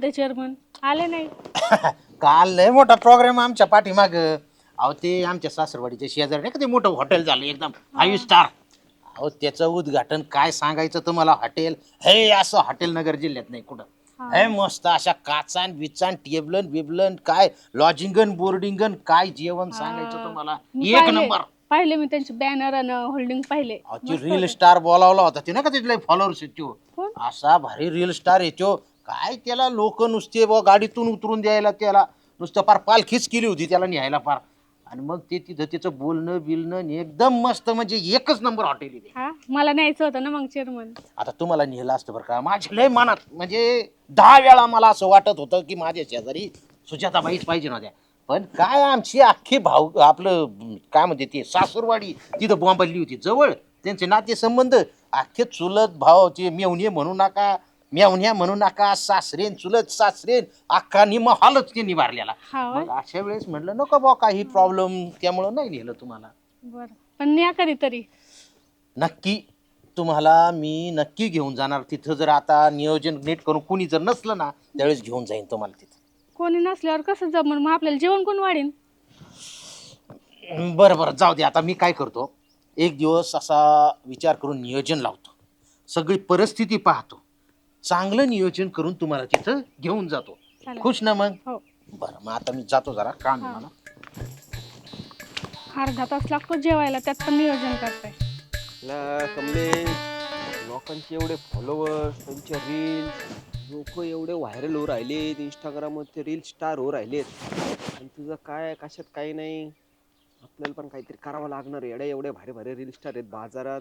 होते चेअरमन? आले नाही. काल लय मोठा प्रोग्राम आमच्या पाठीमाग. अहो ते आमच्या सासरवाडीच्या शेजारी नाही का ते मोठं हॉटेल झालं एकदम 5 स्टार. अहो त्याचं उद्घाटन काय सांगायचं तुम्हाला. हॉटेल हे असं हॉटेल नगर जिल्ह्यात नाही कुठं. हे मस्त अशा काचान बिचान टेबलन बिबलन काय लॉजिंगन बोर्डिंगन काय जेवण सांगायचं तुम्हाला. मी एक पाहिले नंबर. पाहिले मी त्यांचे बॅनर आणि होल्डिंग पाहिले. ती रील स्टार बोलावला होता ते ना का तिथले फॉलोअर्स येतो. कोण? असा भारी रील स्टार येतो. काय त्याला लोक नुसते गाडीतून उतरून द्यायला त्याला नुसतं फार पालखीच केली होती त्याला न्यायला फार. आणि मग ते तिथं त्याचं बोलणं बिलणं एकदम मस्त म्हणजे एकच नंबर हॉटेल आहे. हा मला न्यायचं होतं ना मग चेअरमन. आता तुम्हाला नेलं असतं बरं का. माझ्या लय मनात म्हणजे 10 वेळा मला असं वाटत होतं की माझ्या शेजारी सुजाताबाईच पाहिजे नव्हत्या. पण काय आमची अख्खी भाऊ आपलं काय म्हणते ते सासूरवाडी तिथं बॉम्बली होती जवळ. त्यांचे नातेसंबंध अख्खे चुलत भावाचे मेवणे म्हणू नका मेवण्या म्हणू नका सासरेन चुलत सासरेन अख्खा निम्मा हॉलच त्यांनी मारलेला. मग अशा वेळेस म्हटलं नको बा काही प्रॉब्लेम त्यामुळं नाही नेलं तुम्हाला. बर पण न्या कधीतरी. नक्की तुम्हाला मी नक्की घेऊन जाणार तिथं. जर आता नियोजन नीट करून कुणी जर नसलं ना त्यावेळेस घेऊन जाईन तुम्हाला तिथं. कोणी नसल्यावर कसं जमन मग आपल्याला जेवण कोण वाढीन? बरं बरं जाऊ दे. आता मी काय करतो एक दिवस असा विचार करून नियोजन लावतो. सगळी परिस्थिती पाहतो. चांगलं नियोजन करून तुम्हाला तिथं घेऊन जातो. खुश ना मग? हो. बरं मग आता मी जातो जरा काम आहे मला. अर्धा तास लागतो जेवायला त्यात पण नियोजन करताय. कमलेश लोकांचे एवढे फॉलोअर्स त्यांचे रील्स लोक एवढे व्हायरल होऊ राहिलेत इंस्टाग्रामवरचे रील स्टार होऊ राहिलेत. आणि तुझं काय कशात काही नाही. आपल्याला पण काहीतरी करावं लागणार आहे. एवढे भारी भारी रील स्टार आहेत बाजारात.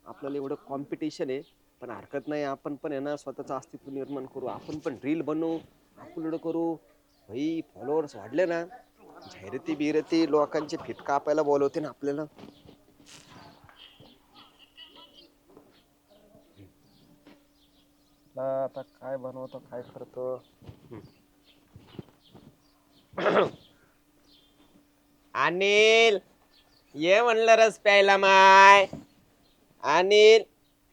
आपल्याला एवढं कॉम्पिटिशन आहे. पण हरकत नाही आपण पण आहे ना स्वतःचं अस्तित्व निर्माण करू. आपण पण रील बनवू अपलोड करू. भाई फॉलोअर्स वाढले ना जाहिराती बिरती लोकांचे फिट कापायला बोलवते ना आपल्याला. आता काय बनवतो काय करतो. अनिल ये म्हणलं रस प्यायला माय. अनिल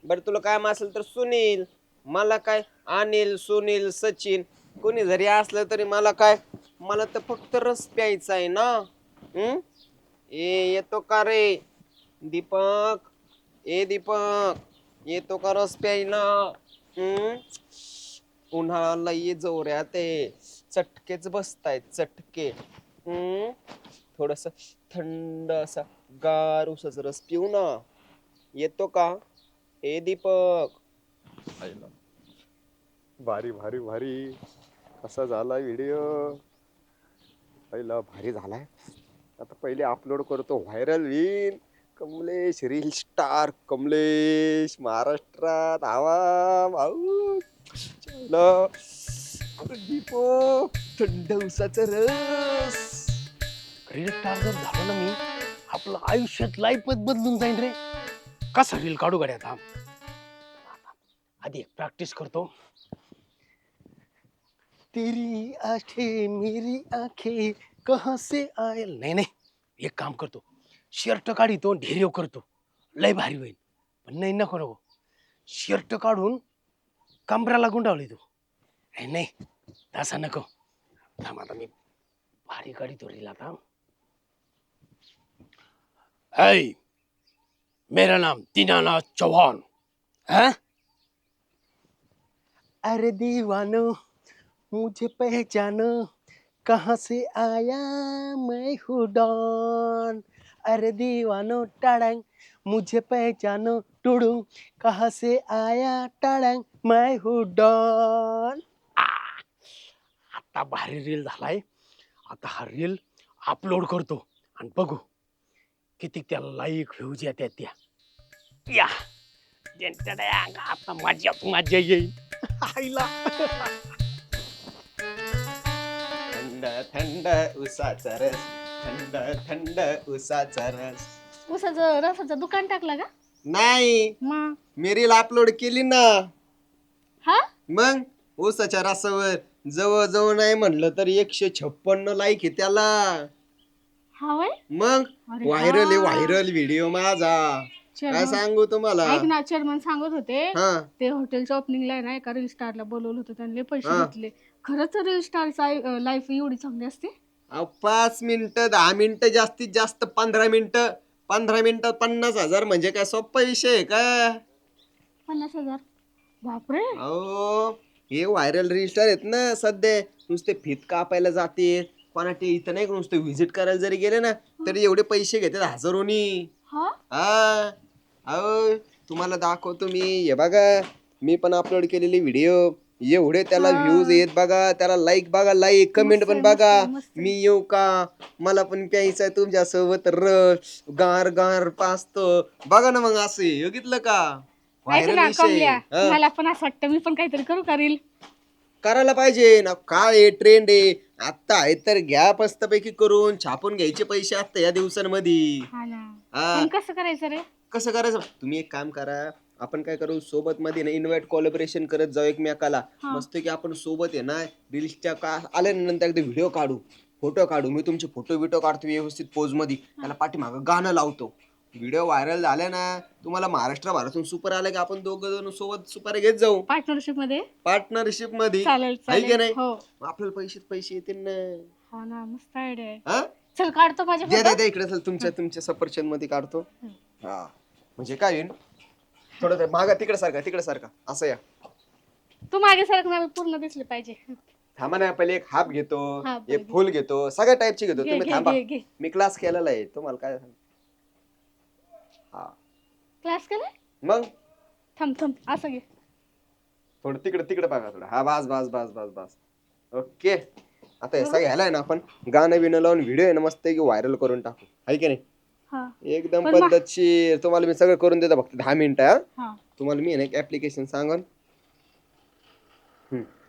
बर तुला काय असेल तर सुनील. मला काय अनिल सुनील सचिन कोणी जरी असलं तरी मला काय. मला तर फक्त रस प्यायचा आहे ना. येतो का रे दीपक. दीपक येतो का रस प्यायला. उन्हाळ्याला ये जोऱ्या ते चटकेच बसतायत चटके. थोडस थंड असा गार उसाचा रस पिऊ ना. येतो का दीपक. भारी भारी भारी कसा झाला व्हिडिओ. पहिला भारी झालाय. आता पहिले अपलोड करतो व्हायरल होईल. कमलेश रील स्टार कमलेश महाराष्ट्रात हवा भाऊ. दीपक थंड उसाचा रस. रील स्टार जर झालो ना मी आपलं आयुष्यात लाईफच बदलून जाईल रे. कसा रील काढू गाड्या आता. आधी एक प्रॅक्टिस करतो. तेरी आंखें मेरी आंखें कहां से आए. नाही नाही एक काम करतो शर्ट काढितो ढेरेव करतो लय भारी होईल. पण नाही नको नको शर्ट काढून कमराला गुंडावली तू. नाही तसा नको. थांब आता मी भारी काढितो रील आता. ऐ मेरा नाम दीनानाथ चौहान है. अरे दीवानो मुझे पहचानो कहाँ से आया मैं हूँ डॉन. अरे दीवानो टाड़ंग मुझे पहचानो टुडू कहाँ से आया टाड़ंग मैं हूँ डॉन. आता भारी रील झालाय. आता हा रील अपलोड करतो आणि बघू किती त्याला लाईक व्ह्यूज येतात त्या. या आता मजा येईल. आईला थंड थंड उसाचा रस. थंड थंड उसाचा रस. रसाचं दुकान टाकलं का? नाही मग मी रील अपलोड केली ना. हा मग उसाच्या रसावर जवळ जवळ नाही म्हणलं तर 156 लाईक आहे त्याला. हा वय. मग अरे व्हायरल आहे हा. व्हायरल व्हिडिओ माझा. काय सांगू तुम्हाला. ऐक ना चेअरमन सांगत होते हा ते हॉटेलच्या ओपनिंगला आहे ना एका रील स्टारला बोलवलं होतं त्यांनी पैसे हा. घेतले खरंच रील स्टार लाईफ एवढी चांगली असते? 5 मिनिटं 10 मिनिटं जास्तीत जास्त 15 मिनिटं. 15 मिनिटात 50,000 म्हणजे काय सोपा विषय आहे का? 50,000? बापरे. अहो हे व्हायरल रील स्टार आहेत ना सध्या, नुसते फित कापायला जाते. कोणाचे इथं नाही का, नुसते व्हिजिट करायला जरी गेले ना तरी एवढे पैसे घेतात हजारोनी. हा. हा अहो तुम्हाला दाखवतो मी, हे बघा मी पण अपलोड केलेली व्हिडिओ, एवढे त्याला हा. व्ह्यूज येत बघा, त्याला लाईक बघा, लाईक कमेंट मस्त पण आहे, बघा. मस्त आहे, मस्त आहे. मी येऊ का, मला पण प्यायचंय तुमच्या सोबत रस, गार गार पाचतो. बघा ना मग असं बघितलं का, ऐक व्हायरल ना विषय. कमल्या, हा. मला पण असं वाटतं मी पण काहीतरी करू का रील. करायला पाहिजे ना, काय ट्रेंड आहे आता, आहे तर घ्या मस्तपैकी करून, छापून घ्यायचे पैसे आता या दिवसांमध्ये. हा ना. हा. पण कसं करायचं रे? कसं करायचं, तुम्ही एक काम करा, आपण काय करू सोबत मध्ये ना इन्व्हाइट कोलॅबोरेशन करत जाऊ एकमेकाला. हा. मस्त की आपण सोबत आहे ना रील्सच्या का आल्यानंतर एकदा व्हिडिओ काढू, फोटो काढू, मी तुमचे फोटो बिटो काढतो व्यवस्थित पोज मध्ये, त्याला पाठीमागं गाणं लावतो. व्हिडिओ व्हायरल झाला ना, तुम्हाला महाराष्ट्रभरातून सुपर आला की आपण दोघं जण सोबत सुपर घेत जाऊ पार्टनरशिप मध्ये. पार्टनरशिप मध्ये. चालेल आहे की चालेल. नाही, हो. मग आपल्याला पैसे येतील ना. हा ना, मस्त आयडिया आहे. हा चल काढतो माझे द्या फोटो. द्या इकडे चल, तुमच्या सफरचंद मध्ये काढतो. हा म्हणजे काय होईल, थोडं मागा तिकडे सारखा असं या. तू मागे सरकणार पूर्ण दिसले पाहिजे. थांबा ना, पहिले एक हाफ घेतो, हाफ एक फुल घेतो, सगळ्या टाईपची घेतो. घे, तुम्ही घे, थांबा, घे, घे. मी क्लास केलेला आहे तुम्हाला काय सांग. हा क्लास केलाय? मग थांब थांब असं घे. थोडं तिकडे बघा थोडं. हा बस ओके. आता हे सगळं ह्याला आहे ना आपण गाणं बिणं लावून व्हिडिओ आहे ना मस्त की व्हायरल करून टाकू, आहे की नाही. हा. एकदम पण पद्धतशीर तुम्हाला मी सगळं करून देतो, फक्त 10 मिनिटं. हा हा. तुम्हाला मी आहे ना एक ऍप्लिकेशन सांगन,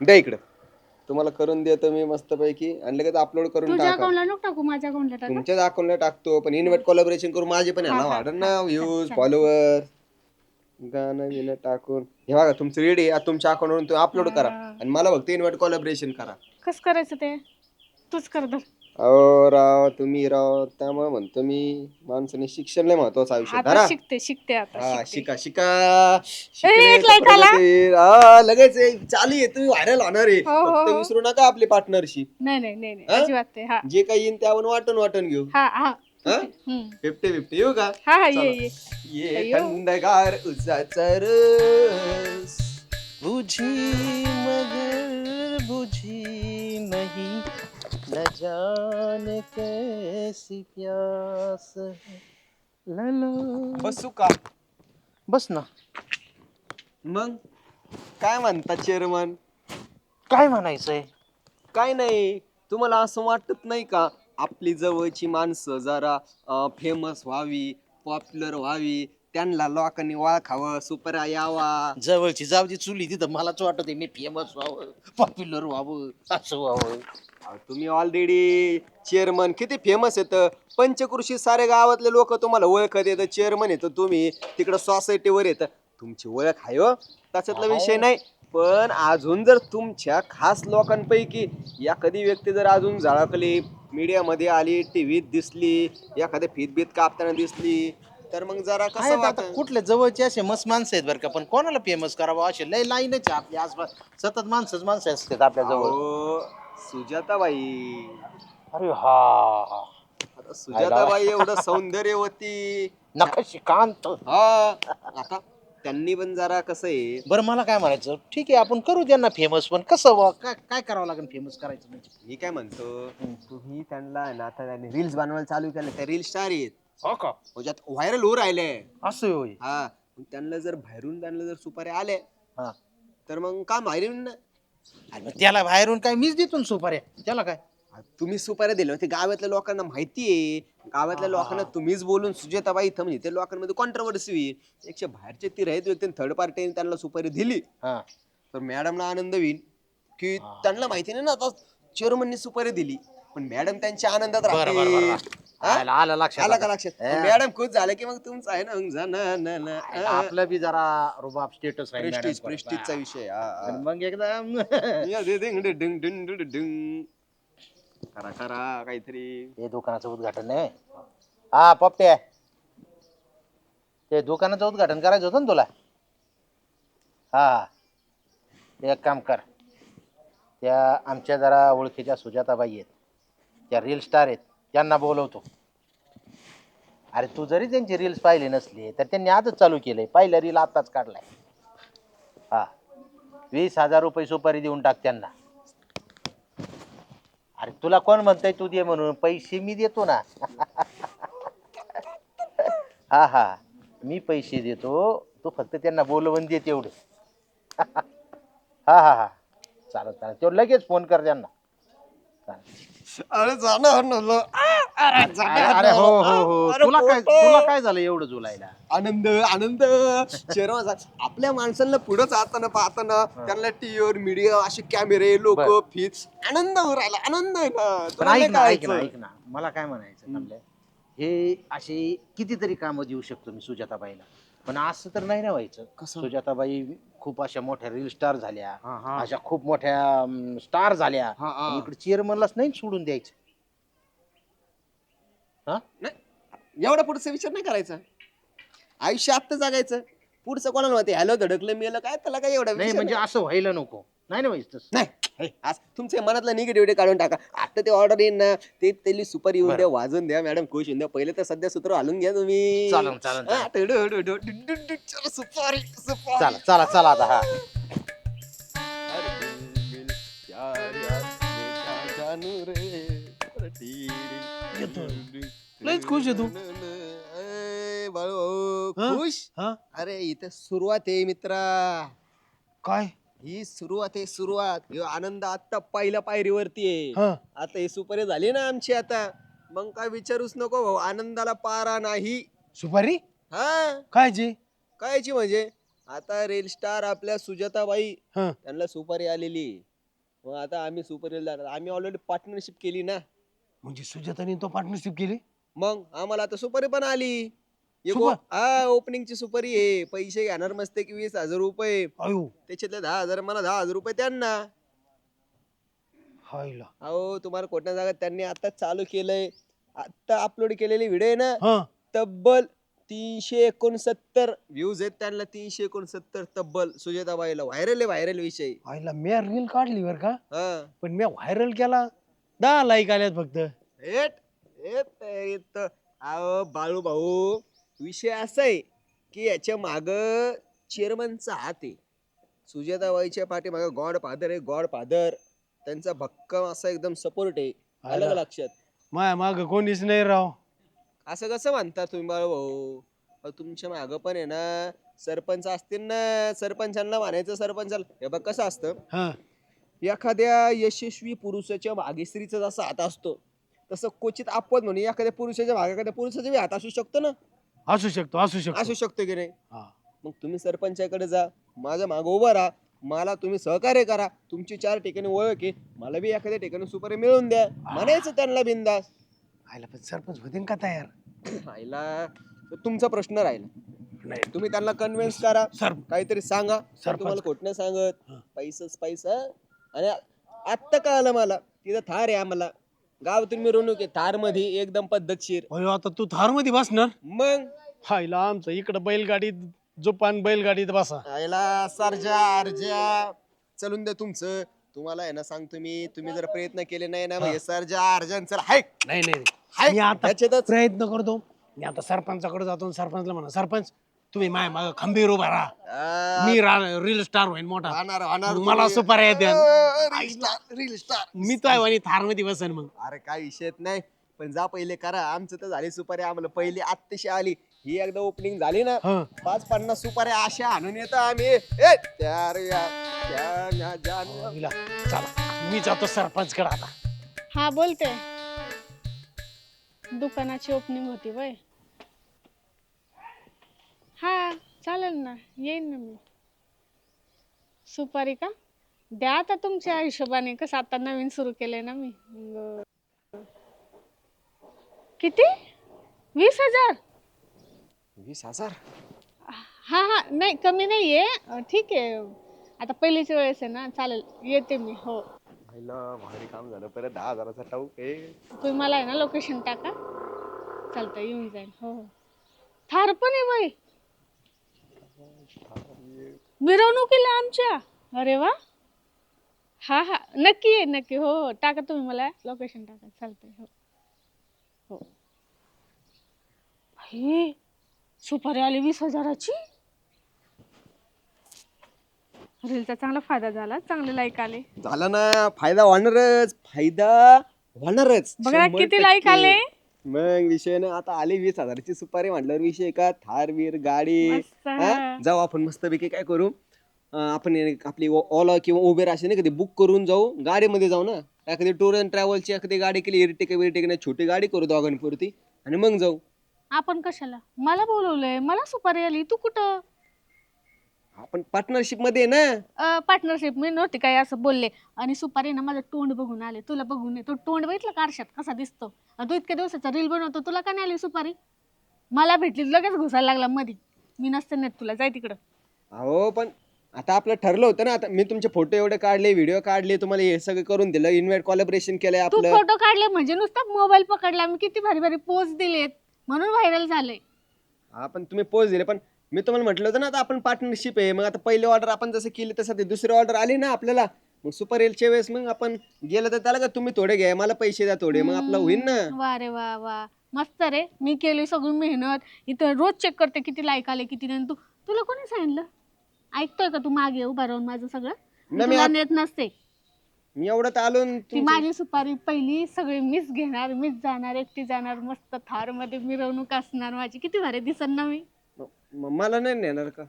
द्या इकडं, तुम्हाला करून देतो मी मस्तपैकी आणि लगेच अपलोड करून तुझ्या टाका. अकाउंटला नको टाकू, माझ्या अकाउंटला टाका. तुमच्याच अकाउंटला टाकतो, पण इन्व्हाइट कोलॅबोरेशन करू, माझे पण हा, ह्याला हा, वाढन हा, ना हा, व्ह्यूज चालेल, फॉलोअर. गाणं बिणं टाकून हे बघा तुमचं रेडी आहे, तुमच्या अकाउंटवरून तुम्ही अपलोड करा आणि मला फक्त इन्व्हाइट कोलॅबोरेशन करा. कस करायचं ते, तूच कर दर. अहो राव तुम्ही राव, त्यामुळे म्हणतो मी माणसाने शिक्षण लय महत्वाचं आयुष्यात. आता धरा. शिकते आता हा शिकते. शिका एक लाईक आला. लगेच चालू आहे, तुम्ही व्हायरल होणार आहे. हो, हो, फक्त हो. विसरू नका आपली पार्टनरशिप. नाही नाही नाही नाही, हा? अजिबात ते. हा जे काही येईन ते आपण वाटून घेऊ. हा हा. हा? हम्म. 50-50 येऊ का. हा हा, चला. ये ये अय्यो. थंडगार उसाचा रस, बुझी मगर बुझी नहीं, न जाने कैसी प्यास है. ला ला. बसू का. बस ना. मग काय म्हणता चेअरमन. काय म्हणायचंय. काय नाही, तुम्हाला असं वाटत नाही का आपली जवळची माणसं जरा फेमस व्हावी, पॉप्युलर व्हावी, त्यांना लोकांनी ओळखावं, सुपरा यावा. जवळची जावची चुली तिथं मलाच वाटत आहे मी फेमस व्हावं, पॉप्युलर व्हावं, असं व्हावं. अहो, तुम्ही ऑलरेडी चेअरमन किती फेमस येत, पंचकृषी सारे गावातले लोक तुम्हाला ओळखत येतं. चेअरमन येतं तुम्ही, तिकडं सोसायटीवर येतं, तुमची ओळख आहे हो, त्याच्यातला विषय नाही. पण अजून जर तुमच्या खास लोकांपैकी एखादी व्यक्ती जर अजून झळकली, मीडियामध्ये आली, टीव्हीत दिसली, एखाद्या फीत कापताना दिसली, तर मग जरा कसं आहेत आता वाटत. कुठले जवळचे असे मस्त माणसं आहेत बरं का, पण कोणाला फेमस करावं असे लय लाईनच आहे आपल्या आसपास, सतत माणसं असतात आपल्या जवळ. अहो, सुजाताबाई. अरे हा, आता सुजाताबाई एवढं सौंदर्यवती. नकाशी कांत. हा आता त्यांनी पण जरा कसं आहे. बरं मला काय म्हणायचं, ठीक आहे आपण करू त्यांना फेमस, पण कसं काय करावं लागेल फेमस करायचं म्हणजे. मी काय म्हणतो, तुम्ही त्यांना ना आता रील्स बनवायला चालू केलं, त्या रील स्टार आहेत हो का, त्याच्यात व्हायरल होऊ राहिले. असं होय. हा मग त्यांना जर बाहेरून त्यांना जर सुपाऱ्या आल्या हा, तर मग काम बाहेरून ना. अरे मग त्याला बाहेरून काय मीच देतो सुपाऱ्या, त्याला काय. तुम्ही सुपाऱ्या दिल्या ते गावातल्या लोकांना माहिती आहे, गावातल्या लोकांना तुम्हीच बोलून सुजाताबाई इथं म्हणजे ते लोकांमध्ये कॉन्ट्रोवर्सी होईल. एकशे बाहेरचे ती राहत व्यक्ती थर्ड पार्टी त्यांना सुपारी दिली हा, तर मॅडमला आनंद होईल की त्यांना माहिती नाही ना आता चेअरमननी सुपारी दिली, पण मॅडम त्यांच्या आनंदात बरं बरं राहते. बरं. आलं लक्षात. आला का लक्षात. मॅडम खुश झालं की मग तुमचं आहे ना आपलं बी जरा रुबाब स्टेटस प्रेस्टिजचा विषय. मग एकदम करा काहीतरी. हे दुकानाचं उद्घाटन आहे. हा पप्प्या, ते दुकानाचं उद्घाटन करायचं होतं ना तुला. हा एक काम कर, त्या आमच्या जरा ओळखीच्या सुजाताबाई आहेत, त्या रील स्टार आहेत, त्यांना बोलवतो. अरे तू जरी त्यांची रील्स पाहिले नसले तर त्यांनी आजच चालू केलंय, पहिला रील आताच काढलाय. हा 20,000 रुपये सुपारी देऊन टाक त्यांना. अरे तुला कोण म्हणतंय तू दे म्हणून, पैसे मी देतो ना. हा हा मी पैसे देतो, तू फक्त त्यांना बोलवून दे तेवढं. हा हा हा चालेल चालेल, तेवढं लगेच फोन कर त्यांना. चालेल. अरे जाणार ना. अरे हो हो हो, तुला काय झालं एवढं जुलायला? आनंद आनंद शर्मा आपल्या माणसांना पुढे जाताना पाहताना त्यांना टीव्हीवर मीडिया असे कॅमेरे लोक बर. फिक्स आनंद होऊन राहिला. आनंद आहे ना. पण तुला नाही ऐक ना ऐक ना कळायचं. ऐक ना, मला काय म्हणायचं कमल्या, हे असे कितीतरी कामं देऊ शकतो मी सुजाताबाईला, पण असं तर नाही ना व्हायचं. कसं? सुजाताबाई खूप अशा मोठ्या रील स्टार झाल्या, हा, हा. अशा खूप मोठ्या स्टार झाल्या, हा, हा. आणि इकडे चेअरमनलाच नाही सोडून द्यायचं. हा नाही एवढा पुढचा विचार नाही करायचा. आयुष्य आत्ता जगायचं. पुढचं कोणाला माहिती हॅलो धडकलं मेलं काय त्याला काय एवढा नाही विषय म्हणजे असं व्हायला नको, नाही ना व्हायचं तसं. नाही हे, आज तुमच्या मनातला निगेटिव्हिटी काढून टाका. आता ते ऑर्डर येईन ना, ते त्याली सुपारी येऊन बरं. द्या, वाजून द्या, मॅडम खुश होऊन द्या. पहिले तर सध्या सूत्र हलून घ्या तुम्ही. चालेल, चालेल, चालेल. हा, चला, सुपारी सुपारी. चला चला चला आता. हा अरे दिल प्यार यार मैं क्या जानू रे. येतो. लयच खुश आहे तू. ए, बाळू हा? खुश. हा अरे इथं सुरुवात आहे मित्रा. काय ही सुरुवात आहे सुरुवात. ह्यो आनंद आता पहिल्या पायरीवरती आहे. हा आता हे सुपारी झाली ना आमची आता, मग काय विचारूच नको भाऊ, आनंदाला पारा नाही. सुपारी हा काय जी कायची म्हणजे आता रील स्टार आपल्या सुजाताबाई हा त्यांना सुपारी आलेली. मग आता आम्ही सुपारीला जाणार. आम्ही ऑलरेडी पार्टनरशिप केली ना, म्हणजे सुजाताने तो पार्टनरशिप केली. मग आम्हाला आता सुपारी पण आली. सुपर? हा ओपनिंगची सुपारी आहे. पैसे घेणार मस्त की 20,000 रुपये. अयो त्याच्यातले 10,000 मला, 10,000 रुपये त्यांना. हायला. अहो तुम्हाला कोणत्या जागा त्यांनी आता चालू केलंय. आता अपलोड केलेली व्हिडिओ आहे ना, हा तब्बल 369 व्ह्यूज आहेत त्यांना. 369 तब्बल. सुजाताबाईला व्हायरल आहे, व्हायरल विषय. हायला मी रील काढली बर का, हा पण मी व्हायरल केला 10 लाईक आल्यात फक्त. Eight eight eight. अहो बाळू भाऊ, विषय असा आहे की याच्या माग चेअरमनचा हात आहे. सुजाताबाईच्या पाठीमाग गॉड फादर आहे, गॉड फादर. त्यांचा भक्कम असा एकदम सपोर्ट आहे. आलं का लक्षात? माया माग कोणीच नाही राव. असं कसं म्हणता तुम्ही बाळू भाऊ? अहो, तुमच्या माग पण आहे ना सरपंच असतील ना, सरपंचांना म्हणायचं सरपंचाला. हे बघ कसं असतं, हा एखाद्या यशस्वी पुरुषाच्या मागे स्त्रीचा जसा हात असतो, तसं क्वचित आपद म्हणून एखाद्या पुरुषाच्या मागे एखाद्या पुरुषाचा बी हात असू शकतो ना. असू शकतो असू शकतो. असू शकतो की नाही? हा मग तुम्ही सरपंचाकडे जा, माझ्या मागे उभा राहा, मला तुम्ही सहकार्य करा. तुमची 4 ठिकाणी ओळख आहे, मला बी एखाद्या ठिकाणी सुपारी मिळवून द्या म्हणायचं त्यांना बिंदास. हायला पण सरपंच होते का तयार. राहिला तर तुमचा प्रश्न राहिला. नाही तुम्ही त्यांना कन्व्हिन्स करा, सर काहीतरी सांगा. सरपंच. तुम्हाला खोट नाही सांगत. हा. पैसाच पैसा. आणि आत्ता कळालं मला, तिथं थार आहे आम्हाला. गावातून मिरवणूक आहे थार मध्ये, एकदम पद्धतशीर. अयो आता तू थार मध्ये बसणार. मग हायला आमचं इकडं बैलगाडीत जोपान बैलगाडीत बसा. आयला सरजा अर्जा चलून द्या तुमचं. तुम्हाला आहे ना सांगतो मी, तुम्ही जर प्रयत्न केले नाही ना, म्हणजे सरजा अर्जन हाय नाही नाही हाय मी आता त्याच्यातच. प्रयत्न करतो. मी आता सरपंचाकडे जातो आणि सरपंचला म्हणा, सरपंच तुम्ही माय माग खंबीर उभा राहा, मी रील स्टार होईन मोठा, होणार मग मला सुपाऱ्या द्या. Reel star. मी तो आहे थार मध्ये बसेन मग. अरे काय विषय नाही, पण जा पहिले करा. आमचं तर झाली सुपारी, आम्हाला पहिली आत्ताशी आली. ही एकदा ओपनिंग झाली ना, हा 5-50 सुपाऱ्या अशा आणून येतो आम्ही. ए, त्या रे या, त्या न्या जान. हिला, चला मी जातो सरपंच कडे आता. हा बोलते. दुकानाची ओपनिंग होती वय. हा चालेल ना, येईन ना मी. सुपारी का द्या आता तुमच्या हिशोबाने, कसं आता नवीन सुरू केलंय ना मी. किती? 20,000? 20,000? हा हा नाही कमी नाहीये. ठीक आहे, आता पहिलीची वेळेस आहे ना. चालेल येते मी. हो भारी काम झालं. परत 10,000चा टाऊक आहे. तुम्ही मला आहे ना लोकेशन टाका, चालतं येऊन जाईल. हो हो. थार पण आहे बाई मिरवणुकीला आमच्या. अरे वा, हा हा नक्की आहे नक्की. हो हो टाका तुम्ही मला लोकेशन टाका चालतंय. हो हो. हे सुपारी आली 20,000ची. रीलचा चांगला फायदा झाला, चांगले लाईक आले. झाला ना, फायदा होणारच, फायदा होणारच बघ ना किती लाईक 100%. आले. मग विषय ना, आता आली 20,000ची सुपारी म्हटल्यावर विषय का थार वीर गाडी. मस्त. हा? जाऊ आपण मस्तपैकी काय करू, आपण आपली ओला किंवा उबेर असे नाही कधी बुक करून जाऊ, गाडीमध्ये जाऊ ना, एखादी टूर अँड ट्रॅव्हलची एखादी गाडी केली, इर्टिका विर्टिका छोटी गाडी करू दोघांपुरती आणि मग जाऊ. आपण कशाला मला बोलवलंय, मला सुपारी आली, तू कुठं? आपण पार्टनरशिप मध्ये आहे ना. पार्टनरशिप मी नव्हती काय असं बोलले. आणि सुपारी ना माझं तोंड बघून आले, तुला बघून नाही. तो तोंड बघितलं का आरशात कसा दिसतो? आणि तू इतक्या दिवसाचा रील बनवतो, तुला का नाही आली सुपारी? मला भेटली लगेच घुसायला लागला मध्ये. मी नसते नेत तुला, जाय तिकडं. हो पण आता आपलं ठरलं होतं ना, आता मी तुमचे फोटो एवढे काढले, व्हिडिओ काढले, तुम्हाला हे सगळं करून दिलं, इन्व्हाइट कोलॅबोरेशन केलंय तू आपलं. फोटो काढले म्हणजे नुसता मोबाईल पकडला, मी किती भारी भारी पोज दिलेत म्हणून व्हायरल झाले. हा पण तुम्ही पोच दिले, पण मी तुम्हाला म्हटलं होतं ना, आता आपण पार्टनरशिप आहे. मग आता पहिली ऑर्डर आपण जसं केली तसं ते दुसरी ऑर्डर आली ना आपल्याला, मग सुपर एलच्या वेळेस मग आपण गेलं तर त्याला का तुम्ही थोडे घ्या, मला पैसे द्या थोडे, मग आपलं होईल ना. वा रे वा वा मस्त रे. मी केली सगळी मेहनत, इथं रोज चेक करते किती लाईक आले किती नाही. तू तुला कोणी सांगितलं? ऐकतोय का तू मागे उभा राहून माझं सगळं? मी नाही, मी तुला आत- नेत नसते. मी एवढं तर आलो न ती तुमचं- माझी सुपारी पहिली सगळे मीच घेणार, मीच जाणार, एकटी जाणार, मस्त थार मध्ये मिरवणूक असणार माझी. किती भारी दिसन ना मी. मला नाही नेणार का?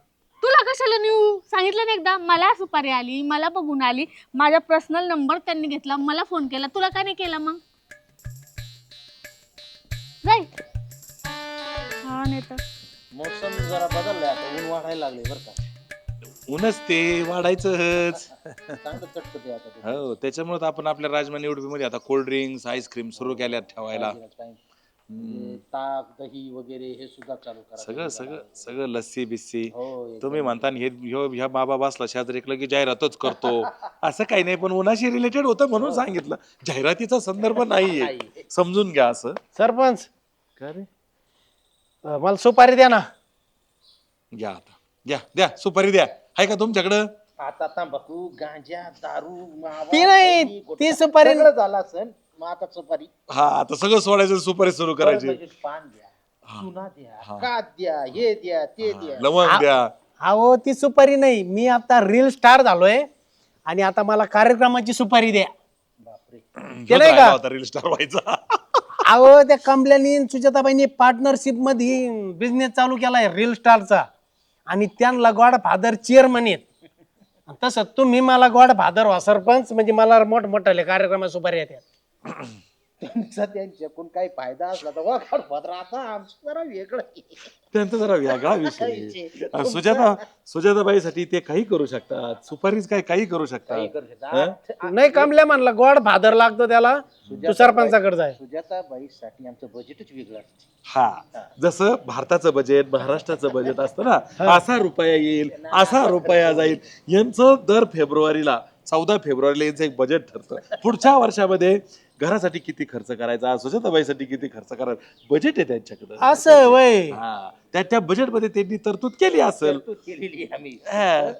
तुला कशाला नेऊ? सांगितलं ना एकदा, मला सुपारी आली, मला बघून आली, माझा पर्सनल नंबर त्यांनी घेतला, मला फोन केला. तुला का नाही केला मग? जाय. हा नेता. मोसम जरा बदललाय आता, ऊन वाढायला लागले बरं का. ऊनच ते वाढायचंच. चांगलं चटकते आता ते. हो त्याच्यामुळे तर आपण आपल्या राजमानी उडपीमध्ये आता कोल्ड ड्रिंक्स आईस्क्रीम सुरू केल्या ठेवायला. म्हणजे ताक दही वगैरे हे सुद्धा चालू करा. सगळं सगळं सगळं लस्सी बिस्सी. हो एकदम. तुम्ही म्हणता ना, ह्या बाबा बसला शेजारी की जाहिरातच करतो. असं काही नाही, पण उन्हाशी रिलेटेड होतं म्हणून सांगितलं. जाहिरातीचा संदर्भ नाहीये, नाही. समजून घ्या असं. सरपंच का रे? मला सुपारी द्या ना. घ्या आता, द्या द्या सुपारी द्या. आहे का तुमच्याकडं? आता तंबाखू गांजा दारू मावा, ती नाही, दही, गुटखा, ती सुपारी- सगळं झाला सण. मग आता सुपारी हा आता सगळं सोडायचं, सुपारी सुरू करायची. म्हणजे पान द्या, चुना द्या, कात द्या, हे द्या ते द्या. लवंग द्या. अहो ती सुपारी नाही, मी आता रील स्टार झालोय आणि आता मला कार्यक्रमाची सुपारी द्या. बापरे. ते नाही का? रील स्टार व्हायचा. अहो त्या कंपन्यांनी सुजाताबाईंनी पार्टनरशिप मध्ये बिझनेस चालू केलाय रील स्टारचा आणि त्यांना गॉड फादर चेअरमन आहेत. तसं तुम्ही मला गॉड फादर व्हा सरपंच, म्हणजे मला मोठमोठाले कार्यक्रमात सुपारी येतात. त्यांचा त्यांच्याकडून काही फायदा असला तर वाखाड पत्र. आता आमचं जरा वेगळं आहे. त्यांचा जरा वेगळा विषय. सुजाताबाईसाठी ते काही करू शकतात. सुपारीच काही काही करू करू शकतात. शकता. नाही कमल्या म्हणला गॉड फादर लागतो त्याला, तू सरपंचाकडे जाय. सुजाताबाईसाठी आमचं बजेटच वेगळं असतं. हा जसं भारताचं बजेट महाराष्ट्राचं बजेट असतं ना, असा रुपया येईल असा रुपया जाईल. यांचं दर फेब्रुवारीला 14 फेब्रुवारीला यांचं एक बजेट ठरतं. पुढच्या वर्षामध्ये घरासाठी किती खर्च करायचा, सुजाताबाईसाठी किती खर्च करायचा, बजेट आहे त्यांच्याकडे. असं वय. हा त्या बजेटमध्ये त्यांनी तरतूद केली असेल. तरतूद केलेली आहे आम्ही. हा.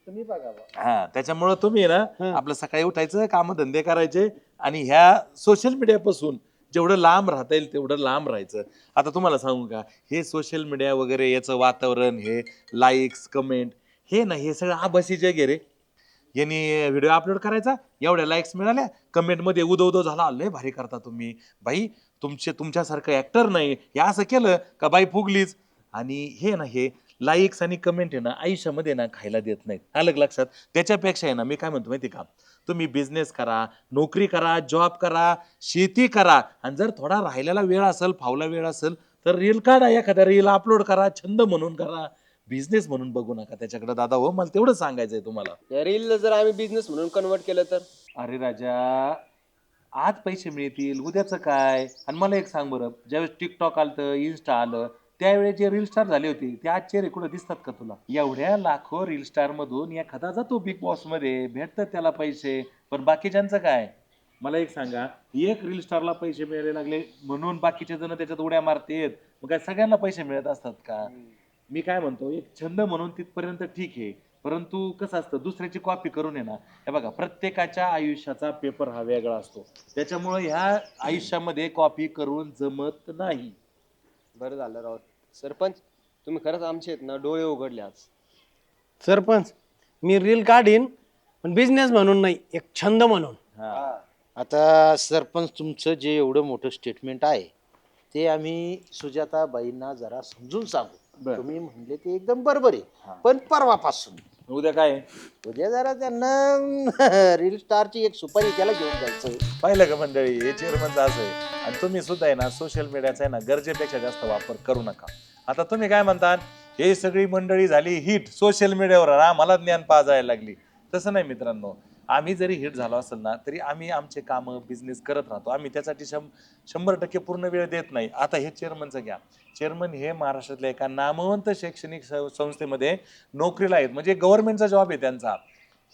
तुम्ही बघा बा. हा त्याच्यामुळं तुम्ही ना आपलं सकाळी उठायचं, कामधंदे करायचे आणि ह्या सोशल मीडियापासून जेवढं लांब राहता येईल तेवढं लांब राहायचं. आता तुम्हाला सांगू का, हे सोशल मीडिया वगैरे याचं वातावरण, हे लाईक्स कमेंट, हे ना हे सगळं आभासी जग आहे रे. यांनी व्हिडिओ अपलोड करायचा, एवढ्या लाईक्स मिळाल्या, कमेंटमध्ये उदो उदो झाला, लय भारी करता तुम्ही बाई, तुमच्यासारखं ऍक्टर नाही, हे असं केलं का बाई फुगलीच. आणि हे ना हे लाईक्स आणि कमेंट आहे ना आयुष्यामध्ये ना खायला देत नाहीत. अलग लक्षात. त्याच्यापेक्षा आहे ना मी काय म्हणतो माहिती का, तुम्ही बिझनेस करा, नोकरी करा, जॉब करा, शेती करा, आणि जर थोडा राहिलेला वेळ असेल, फावला वेळ असेल तर रील काढा, एखाद्या रील अपलोड करा, छंद म्हणून करा, बिझनेस म्हणून बघू नका त्याच्याकडे. दादा हो मला तेवढं सांगायचंय तुम्हाला. या रील जर आम्ही बिझनेस म्हणून कन्वर्ट केलं तर? अरे राजा, आज पैसे मिळतील, उद्याचं काय. आणि मला एक सांग बरं, ज्यावेळेस टिकटॉक आलं, इन्स्टा आलं, त्यावेळेस जे रील स्टार झाले होते ते आज चेहरे कुठं दिसतात का तुला? एवढ्या लाखो रील स्टार मधून एखादा जातो बिग बॉस मध्ये, भेटतात त्याला पैसे, पण बाकीच्यांचं काय? मला एक सांगा, एक रील स्टारला पैसे मिळायला लागले म्हणून बाकीचे जण त्याच्यात उड्या मारतेत, मग काय सगळ्यांना पैसे मिळत असतात का? मी काय म्हणतो, एक छंद म्हणून तिथपर्यंत ठीक आहे, परंतु कसं असतं दुसऱ्याची कॉपी करून आहे ना, हे बघा प्रत्येकाच्या आयुष्याचा पेपर हा वेगळा असतो, त्याच्यामुळे ह्या आयुष्यामध्ये कॉपी करून जमत नाही. बरं झालं राव सरपंच, तुम्ही खरंच आमचे आहेत ना डोळे उघडले आज. सरपंच मी रील काढीन पण बिझनेस म्हणून नाही, एक छंद म्हणून. आता सरपंच तुमचं जे एवढं मोठं स्टेटमेंट आहे ते आम्ही सुजाताबाईंना जरा समजून सांगू. बरं. तुम्ही म्हणले ते एकदम बरोबर आहे, पण परवापासून उद्या काय आहे? उद्या जरा त्यांना रील स्टारची एक सुपारी त्याला घेऊन जायचं. पाहिलं का मंडळी, हे चेअरमनचं असं आहे. आणि तुम्ही सुद्धा आहे ना सोशल मीडियाचा आहे ना गरजेपेक्षा जास्त वापर करू नका. आता तुम्ही काय म्हणता, हे सगळी मंडळी झाली हिट सोशल मीडियावर, आम्हाला ज्ञान पाजायला लागली. तसं नाही मित्रांनो, आम्ही जरी हिट झालो असेल ना तरी आम्ही आमचे कामं बिझनेस करत राहतो. आम्ही त्यासाठी 100% पूर्ण वेळ देत नाही. आता हे चेअरमनचं घ्या, चेअरमन हे महाराष्ट्रातल्या एका नामवंत शैक्षणिक संस्थेमध्ये नोकरीला आहेत, म्हणजे गव्हर्नमेंटचा जॉब आहे त्यांचा.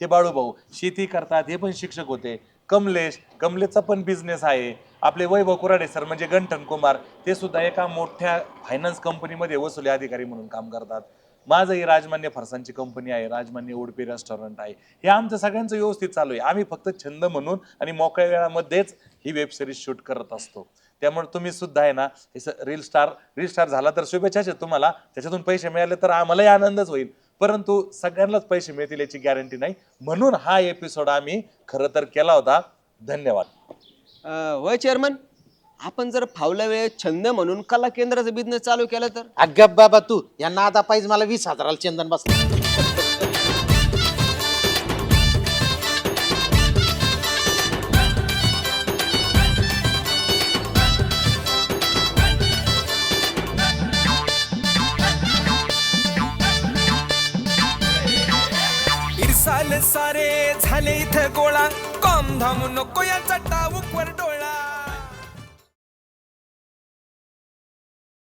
हे बाळूभाऊ शेती करतात, हे पण शिक्षक होते. कमलेशचा पण बिझनेस आहे. आपले वैभव कुराडे सर म्हणजे गंठन कुमार, ते सुद्धा एका मोठ्या फायनान्स कंपनीमध्ये वसुली अधिकारी म्हणून काम करतात. माझंही राजमान्य फरसांची कंपनी आहे, राजमान्य उडपी रेस्टॉरंट आहे. हे आमचं सगळ्यांचं व्यवस्थित चालू आहे. आम्ही फक्त छंद म्हणून आणि मोकळ्या वेळामध्येच ही वेब सिरीज शूट करत असतो. त्यामुळे तुम्ही सुद्धा आहे ना रील स्टार झाला तर शुभेच्छा तुम्हाला. त्याच्यातून पैसे मिळाले तर आम्हालाही आनंदच होईल, परंतु सगळ्यांनाच पैसे मिळतील याची गॅरंटी नाही. म्हणून हा एपिसोड आम्ही खरं तर केला होता. धन्यवाद. होय चेअरमन, आपण जर फावल्या वेळेत छंद म्हणून कला केंद्राचा बिझनेस चालू केला तर? अगं बाबा तू यांना आता पाहिजे मला 20,000 चंदन बसला. इरसाल सारे झाले इथं गोळा, कॉम धाम नको या चटावर